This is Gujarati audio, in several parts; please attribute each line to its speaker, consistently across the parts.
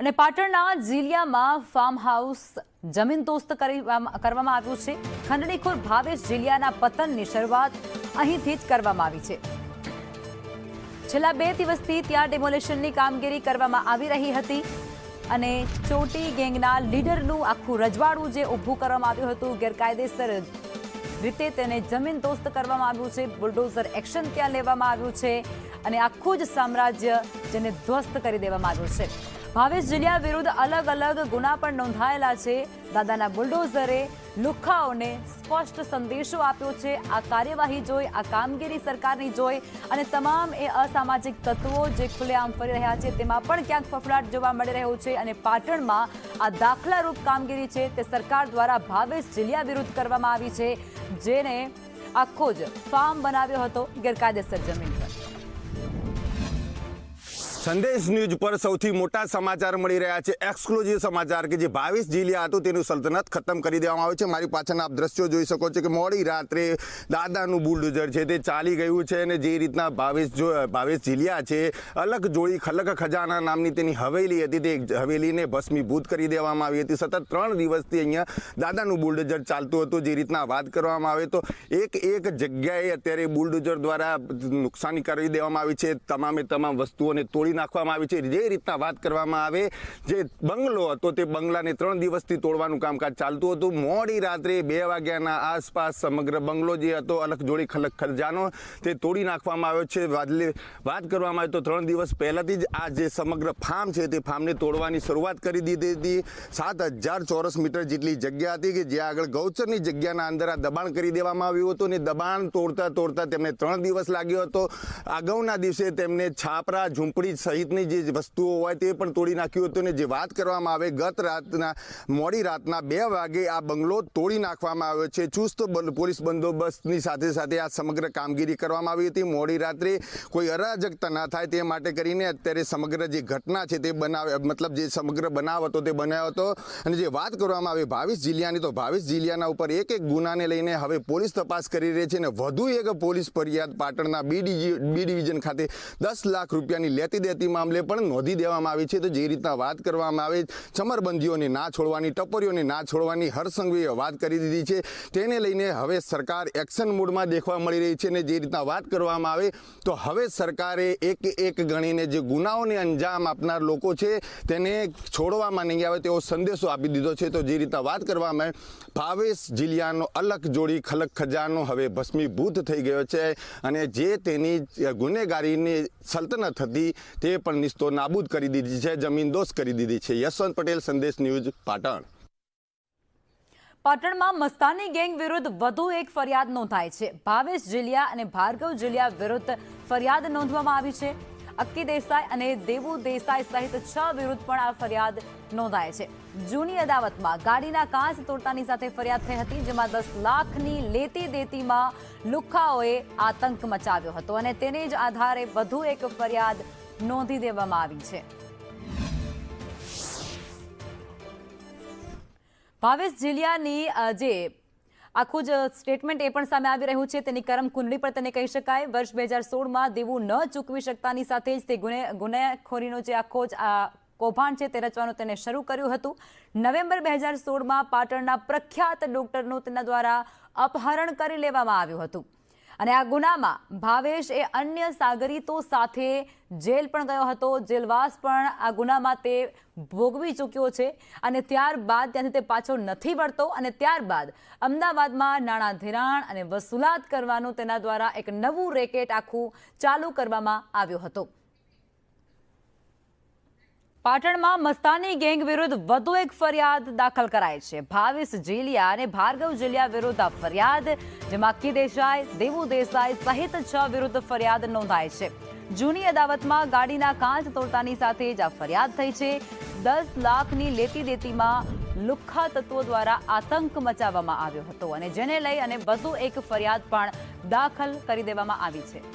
Speaker 1: અને પાટણના જીલિયામાં ફાર્મ હાઉસ જમીનદોસ્ત કરવામાં આવ્યું છે। ખંડણીખોર ભાવેશ જીલિયાના પતનની શરૂઆત અહીંથી જ કરવામાં આવી છે। છેલ્લા 2 દિવસથી ત્યાં ડેમોલેશનની કામગીરી કરવામાં આવી રહી હતી અને ચોટી ગેંગના લીડરનું આખું રજવાડું જે ઊભું કરવામાં આવ્યું હતું, ગેરકાયદેસર રીતે તેને જમીનદોસ્ત કરવામાં આવ્યું છે। બુલડોઝર એક્શન ત્યાં લેવામાં આવ્યું છે અને આખું જ સામ્રાજ્ય જેને ધ્વસ્ત કરી દેવામાં આવ્યું છે। ભાવેશ જીલિયા વિરુદ્ધ અલગ અલગ ગુના પણ નોંધાયેલા છે। દાદાના બુલડોઝરે લુખ્ખાઓને સ્પષ્ટ સંદેશો આપ્યો છે। આ કાર્યવાહી જોઈ, આ કામગીરી સરકારની જોઈ અને તમામ એ અસામાજિક તત્વો જે ખુલ્લેઆમ ફરી રહ્યા છે તેમાં પણ ક્યાંક ફફડાટ જોવા મળી રહ્યો છે અને પાટણમાં આ દાખલારૂપ કામગીરી છે તે સરકાર દ્વારા ભાવેશ જીલિયા વિરુદ્ધ કરવામાં આવી છે, જેને આખો જ ફાર્મ બનાવ્યો હતો ગેરકાયદેસર જમીન પર।
Speaker 2: સંદેશ ન્યૂઝ પર સૌથી મોટા સમાચાર મળી રહ્યા છે, એક્સક્લુઝિવ સમાચાર કે જે ભાવેશ જીલિયા હતું તેનું સલ્તનત ખતમ કરી દેવામાં આવ્યું છે। મારી પાછળના આપ દ્રશ્યો જોઈ શકો છો કે મોડી રાત્રે દાદાનું બુલડોઝર છે તે ચાલી ગયું છે અને જે રીતના ભાવેશ જીલિયા છે અલગ જોડી ખલક ખજાના નામની તેની હવેલી હતી તે હવેલીને ભસ્મીભૂત કરી દેવામાં આવી હતી। સતત 3 દિવસથી અહીંયા દાદાનું બુલડોઝર ચાલતું હતું। જે રીતના વાત કરવામાં આવે તો એક જગ્યાએ અત્યારે બુલડોઝર દ્વારા નુકસાની કરી દેવામાં આવી છે, તમામે તમામ વસ્તુઓને તોડી નાખવામાં આવી છે। જે રીતના વાત કરવામાં આવે જે બંગલો હતો તે બંગલાને 3 દિવસથી તોડવાનું કામકાજ ચાલતું હતું। મોડી રાત્રે 2 વાગ્યાના આસપાસ સમગ્ર બંગલો જે હતો અલગ જોડી ખલક ખજાનો તે તોડી નાખવામાં આવ્યો છે। વાત કરવામાં આવે તો 3 દિવસ પહેલાથી જ આ જે સમગ્ર ફાર્મ છે તે ફાર્મને તોડવાની શરૂઆત કરી દીધી હતી। 7000 ચોરસ મીટર જેટલી જગ્યા હતી કે જ્યાં આગળ ગૌચરની જગ્યાના અંદર આ દબાણ કરી દેવામાં આવ્યું હતું અને દબાણ તોડતા તેમને 3 દિવસ લાગ્યો હતો। અગાઉના દિવસે તેમને છાપરા ઝૂંપડી સહિતની જે વસ્તુઓ હોય તે પણ તોડી નાખ્યું હતું અને જે વાત કરવામાં આવે ગત રાતના મોડી રાતના 2 વાગે આ બંગલો તોડી નાખવામાં આવ્યો છે। ચુસ્ત પોલીસ બંદોબસ્તની સાથે આ સમગ્ર કામગીરી કરવામાં આવી હતી। મોડી રાત્રે કોઈ અરાજકતા ના થાય તે માટે કરીને અત્યારે સમગ્ર જે ઘટના છે તે જે સમગ્ર બનાવ હતો તે બનાવ્યો હતો। અને જે વાત કરવામાં આવે ભાવેશ જીલિયાની તો ભાવેશ જીલિયાના ઉપર એક ગુનાને લઈને હવે પોલીસ તપાસ કરી રહી છે અને વધુ એક પોલીસ ફરિયાદ પાટણના બી ડિવિઝન ખાતે 10 લાખ રૂપિયાની લેતી મામલે પણ નોંધી દેવામાં આવી છે। તો જે રીતના વાત કરવામાં આવે ચમરબંધીઓને ના છોડવાની, ટપરીઓને ના છોડવાની હરસંઘવીએ વાત કરી દીધી છે, તેને લઈને હવે સરકાર એક્શન મોડમાં દેખવા મળી રહી છે। અને જે રીતના વાત કરવામાં આવે તો હવે સરકારે એક ગણીને જે ગુનાઓને અંજામ આપનાર લોકો છે તેને છોડવામાં નહીં આવે તેવો સંદેશો આપી દીધો છે। તો જે રીતના વાત કરવામાં આવે ભાવેશ જીલિયાનો અલગ જોડી ખલક ખજાનો હવે ભસ્મીભૂત થઈ ગયો છે અને જે તેની ગુનેગારીની સલ્તનત હતી તે પણ નિસ્તો નાબૂદ કરી દીધી છે, જમીનદોસ્ત કરી દીધી છે। યશવંત પટેલ, સંદેશ ન્યૂઝ, પાટણ।
Speaker 1: પાટણમાં મસ્તાની ગેંગ વિરુદ્ધ વધુ એક ફરિયાદ નોંધાઈ છે। ભાવેશ જીલિયા અને ભાર્ગવ જીલિયા વિરુદ્ધ ફરિયાદ નોંધવામાં આવી છે। અક્કી દેસાઈ અને દેવુ દેસાઈ સહિત 6 વિરુદ્ધ પણ આ ફરિયાદ નોંધાય છે। જૂની અદાવતમાં ગાડીના કાચ તોડતાની સાથે ફરિયાદ થઈ હતી, જેમાં 10 લાખની લેતી દેતીમાં લુખ્ખાઓએ આતંક મચાવ્યો હતો અને તેને જ આધારે વધુ એક ફરિયાદ નોંધી દેવામાં આવી છે। ભાવેશ જીલિયાની જે આખું જ સ્ટેટમેન્ટ એ પણ સામે આવી રહ્યું છે, તેની કરમ કુંડળી પર તેને કહી શકાય। વર્ષ 2016માં દેવું ન ચૂકવી શકતાની સાથે જ તે ગુનેખોરીનો જે આખો જ કૌભાંડ છે તે રચવાનું તેને શરૂ કર્યું હતું। નવેમ્બર 2016માં પાટણના પ્રખ્યાત ડોક્ટરનું તેના દ્વારા અપહરણ કરી લેવામાં આવ્યું હતું અને આ ગુનામાં ભાવેશ એ અન્ય સાગરીતો સાથે જેલ પણ ગયો હતો। જેલવાસ પણ આ ગુનામાં તે ભોગવી ચૂક્યો છે અને ત્યારબાદ ત્યાંથી તે પાછો નથી વળતો અને ત્યારબાદ અમદાવાદમાં નાણાં ધિરાણ અને વસૂલાત કરવાનું તેના દ્વારા એક નવું રેકેટ આખું ચાલુ કરવામાં આવ્યો હતો। પાટણમાં મસ્તાની ગેંગ વિરુદ્ધ વધુ એક ફરિયાદ દાખલ કરાઈ છે। ભાવેશ જીલિયા અને ભાર્ગવ જીલિયા વિરુદ્ધ આ ફરિયાદ, જેમાં અક્કી દેસાઈ, દેવુ દેસાઈ સહિત 6 વિરુદ્ધ ફરિયાદ નોંધાઈ છે। જૂની અદાવતમાં ગાડીના કાચ તોડતાની સાથે જ આ ફરિયાદ થઈ છે। 10 લાખની લેતી દેતીમાં લુખ્ખા તત્વો દ્વારા આતંક મચાવવામાં આવ્યો હતો અને જેને લઈ અને વધુ એક ફરિયાદ પણ દાખલ કરી દેવામાં આવી છે।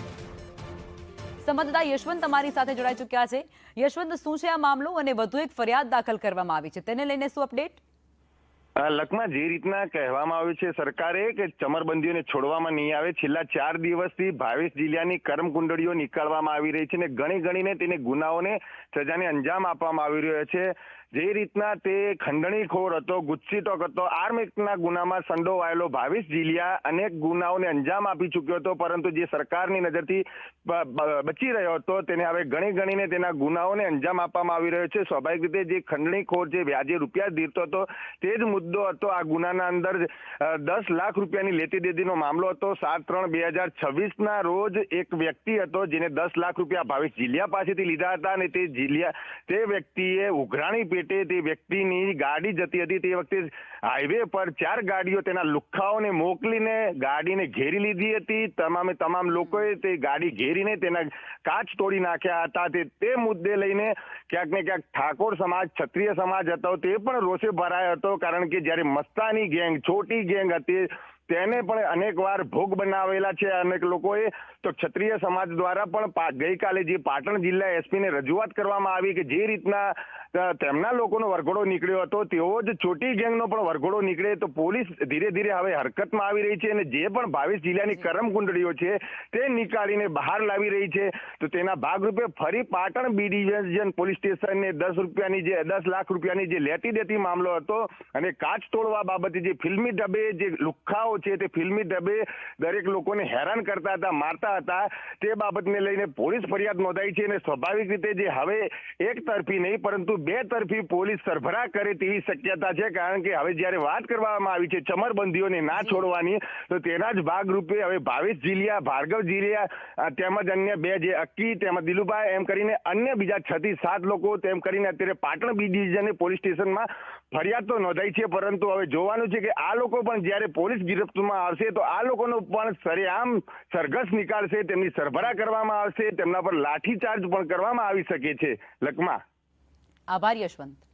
Speaker 1: સંવાદદાતા યશવંત તમારી સાથે જોડાઈ ચૂક્યા છે। યશવંત, શું છે આ મામલો અને વધુ એક ફરિયાદ દાખલ કરવામાં આવી છે, તેને લઈને શું અપડેટ?
Speaker 3: લખમાં જે રીતના કહેવામાં આવ્યું છે સરકારે કે ચમરબંધીઓને છોડવામાં નહીં આવે, છેલ્લા 4 દિવસથી ભાવેશ જીલિયાની કર્મકુંડળીઓ નીકાળવામાં આવી રહી છે અને ગણી ગણીને તેને ગુનાઓને સજાને અંજામ આપવામાં આવી રહ્યો છે. જે રીતના તે ખંડણીખોર હતો, ગુસ્સીટોક હતો, આર્મ એક્ટના ગુનામાં સંડોવાયેલો ભાવેશ જીલિયા અનેક ગુનાઓને અંજામ આપી ચૂક્યો હતો, પરંતુ જે સરકારની નજરથી બચી રહ્યો હતો તેને હવે ગણી ગણીને તેના ગુનાઓને અંજામ આપવામાં આવી રહ્યો છે. સ્વાભાવિક રીતે જે ખંડણીખોર જે વ્યાજે રૂપિયા દીધતો હતો તે જ મુદ્દો હતો આ ગુનાના અંદર. 10 લાખ રૂપિયાની લેતી દેતીનો મામલો હતો. 7/3/2026 રોજ એક વ્યક્તિ હતો જેને 10 લાખ રૂપિયા ભાવેશ જીલિયા પાસેથી લીધા હતા અને તે વ્યક્તિએ ઉઘરાણી પેટે તે વ્યક્તિની ગાડી જતી હતી. તે વખતે હાઈવે પર 4 ગાડીઓ તેના લુખ્ખાઓને મોકલીને ગાડીને ઘેરી લીધી હતી. તમામ લોકોએ તે ગાડી ઘેરીને તેના કાચ તોડી નાખ્યા હતા. તે મુદ્દે લઈને ક્યાંક ને ક્યાંક ઠાકોર સમાજ, ક્ષત્રિય સમાજ હતો તે પણ રોષે ભરાયો હતો, કારણ કે જ્યારે મસ્તાની ગેંગ, છોટી ગેંગ હતી તેને પણ અનેકવાર ભોગ બનાવેલા છે અનેક લોકોએ. તો ક્ષત્રિય સમાજ દ્વારા પણ ગઈકાલે જે પાટણ જિલ્લા એસપીને રજૂઆત કરવામાં આવી કે જે રીતના તેમના લોકોનો વરઘોડો નીકળ્યો હતો તેવો જ છોટી ગેંગનો પણ વરઘોડો નીકળે, તો પોલીસ ધીરે ધીરે હવે હરકતમાં આવી રહી છે અને જે પણ ભાવેશ જીલિયાની કરમકુંડળીઓ છે તે નીકાળીને બહાર લાવી રહી છે. તો તેના ભાગરૂપે ફરી પાટણ બી ડિવિઝન પોલીસ સ્ટેશનને 10 લાખ રૂપિયાની જે લેતી દેતી મામલો હતો અને કાચ તોડવા બાબતે જે ફિલ્મી ઢબે જે લુખ્ખાઓ છે તે ફિલ્મી ઢબે દરેક લોકોને હેરાન કરતા હતા, મારતા હતા, તે બાબતને લઈને પોલીસ ફરિયાદ નોંધાઈ છે. અને સ્વાભાવિક રીતે જે હવે એક તરફી નહીં પરંતુ 2 તરફી પોલીસ સરભરા કરે તેવી શક્યતા છે, કારણ કે હવે જ્યારે વાત કરવામાં આવી છે ચમરબંધીઓને ના છોડવાની, તો તેના જ ભાગરૂપે હવે ભાવેશ જીલિયા, ભાર્ગવ જીલિયા તેમજ અન્ય 2 જે અક્કી તેમજ દિલુભાઈ એમ કરીને અન્ય બીજા 6 થી 7 લોકો તેમ કરીને અત્યારે પાટણ બી ડિવિઝન પોલીસ સ્ટેશનમાં ફરિયાદ તો નોંધાઈ છે, પરંતુ હવે જોવાનું છે કે આ લોકો પણ જ્યારે પોલીસ ગિરફ્તમાં આવશે તો આ લોકોનો પણ સરેઆમ સરઘસ નીકાળશે, તેમની સરભરા કરવામાં આવશે, તેમના પર લાઠીચાર્જ પણ કરવામાં આવી શકે છે. લખમાં
Speaker 1: આભાર યશવંત.